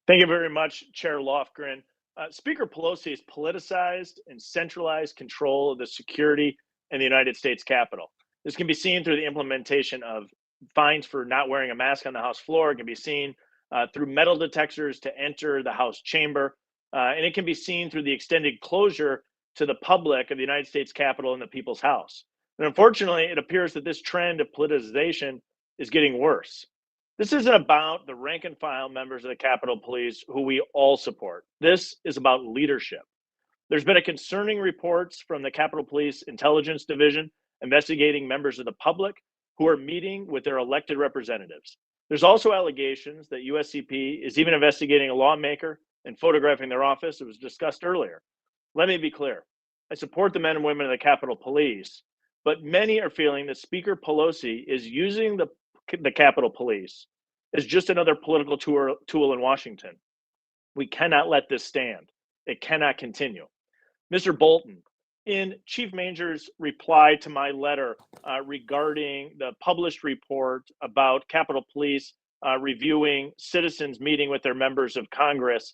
Thank you very much, Chair Lofgren. Speaker Pelosi has politicized and centralized control of the security in the United States Capitol. This can be seen through the implementation of fines for not wearing a mask on the House floor. It can be seen through metal detectors to enter the House chamber. And it can be seen through the extended closure to the public of the United States Capitol and the People's House. And unfortunately, it appears that this trend of politicization is getting worse. This isn't about the rank and file members of the Capitol Police who we all support. This is about leadership. There's been a concerning reports from the Capitol Police Intelligence Division investigating members of the public who are meeting with their elected representatives. There's also allegations that USCP is even investigating a lawmaker and photographing their office. It was discussed earlier. Let me be clear. I support the men and women of the Capitol Police, but many are feeling that Speaker Pelosi is using the Capitol Police as just another political tool in Washington. We cannot let this stand. It cannot continue. Mr. Bolton, in Chief Manger's reply to my letter regarding the published report about Capitol Police reviewing citizens meeting with their members of Congress,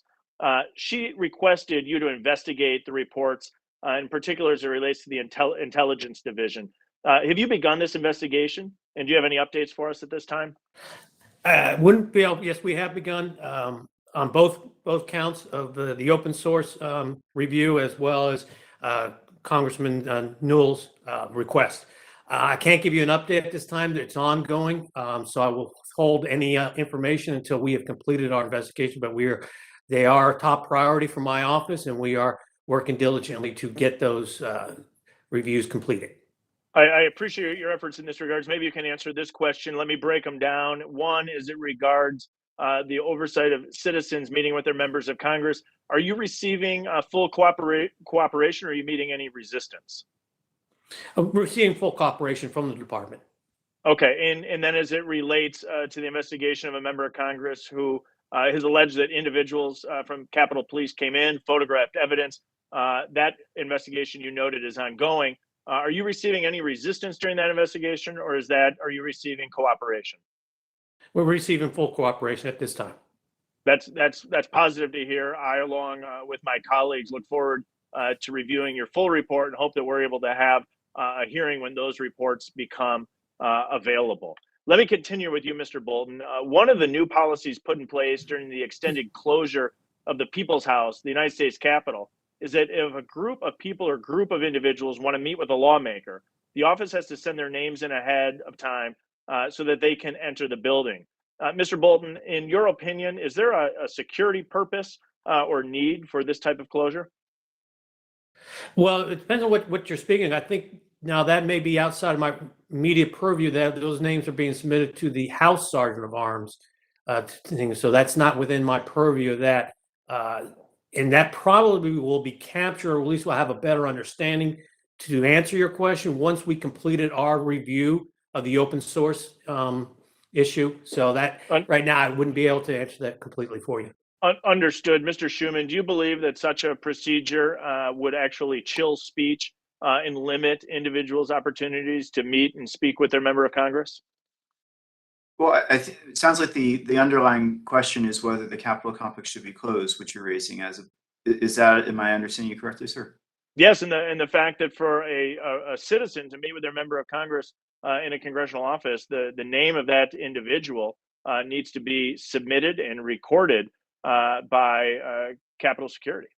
she requested you to investigate the reports, in particular as it relates to the Intelligence Division. Have you begun this investigation? And do you have any updates for us at this time? Wouldn't be able. Yes, we have begun on both counts of the open source review as well as Congressman Newell's request. I can't give you an update at this time. It's ongoing, so I will hold any information until we have completed our investigation. But they are a top priority for my office, and we are working diligently to get those reviews completed. I appreciate your efforts in this regards. Maybe you can answer this question. Let me break them down. One is it regards the oversight of citizens meeting with their members of Congress. Are you receiving full cooperation, or are you meeting any resistance? I'm receiving full cooperation from the department. Okay, and then as it relates to the investigation of a member of Congress who has alleged that individuals from Capitol Police came in, photographed evidence, that investigation you noted is ongoing. Are you receiving any resistance during that investigation, or are you receiving cooperation? We're receiving full cooperation at this time. That's positive to hear. I, along with my colleagues, look forward to reviewing your full report and hope that we're able to have a hearing when those reports become available. Let me continue with you, Mr. Bolton. One of the new policies put in place during the extended closure of the People's House, the United States Capitol, is that if a group of people or group of individuals want to meet with a lawmaker, the office has to send their names in ahead of time so that they can enter the building. Mr. Bolton, in your opinion, is there a security purpose or need for this type of closure? Well, it depends on what you're speaking. I think now that may be outside of my immediate purview, that those names are being submitted to the House Sergeant of Arms thing. So that's not within my purview of that. And that probably will be captured, or at least we'll have a better understanding to answer your question once we completed our review of the open source issue. So that right now I wouldn't be able to answer that completely for you. Understood. Mr. Schuman, do you believe that such a procedure would actually chill speech and limit individuals' opportunities to meet and speak with their member of Congress? Well, it sounds like the underlying question is whether the Capitol complex should be closed, which you're raising is that, am I understanding you correctly, sir? Yes, and the fact that for a citizen to meet with their member of Congress in a congressional office, the name of that individual needs to be submitted and recorded by Capitol Security.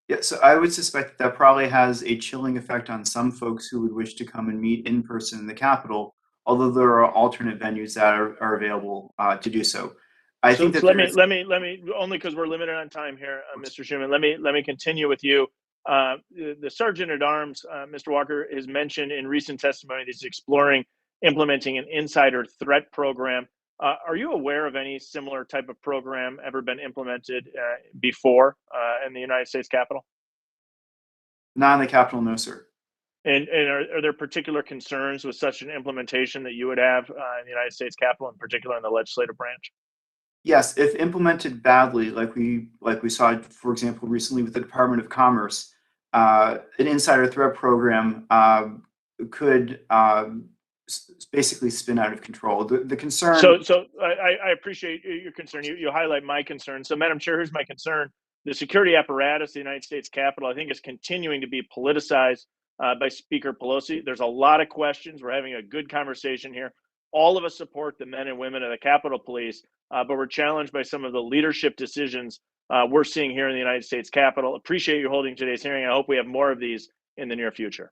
Yeah, so I would suspect that probably has a chilling effect on some folks who would wish to come and meet in person in the Capitol, although there are alternate venues that are available to do so. I think that let me only because we're limited on time here, Mr. Schuman. Let me continue with you. The Sergeant at Arms, Mr. Walker, has mentioned in recent testimony that he's exploring implementing an insider threat program. Are you aware of any similar type of program ever been implemented before in the United States Capitol? Not in the Capitol, no, sir. And are there particular concerns with such an implementation that you would have in the United States Capitol, in particular in the legislative branch? Yes, if implemented badly, like we saw, for example, recently with the Department of Commerce, an insider threat program could basically spin out of control. The concern. So I appreciate your concern. You highlight my concern. So, Madam Chair, here's my concern. The security apparatus of the United States Capitol, I think, is continuing to be politicized by Speaker Pelosi. There's a lot of questions. We're having a good conversation here. All of us support the men and women of the Capitol Police, but we're challenged by some of the leadership decisions we're seeing here in the United States Capitol. Appreciate you holding today's hearing. I hope we have more of these in the near future.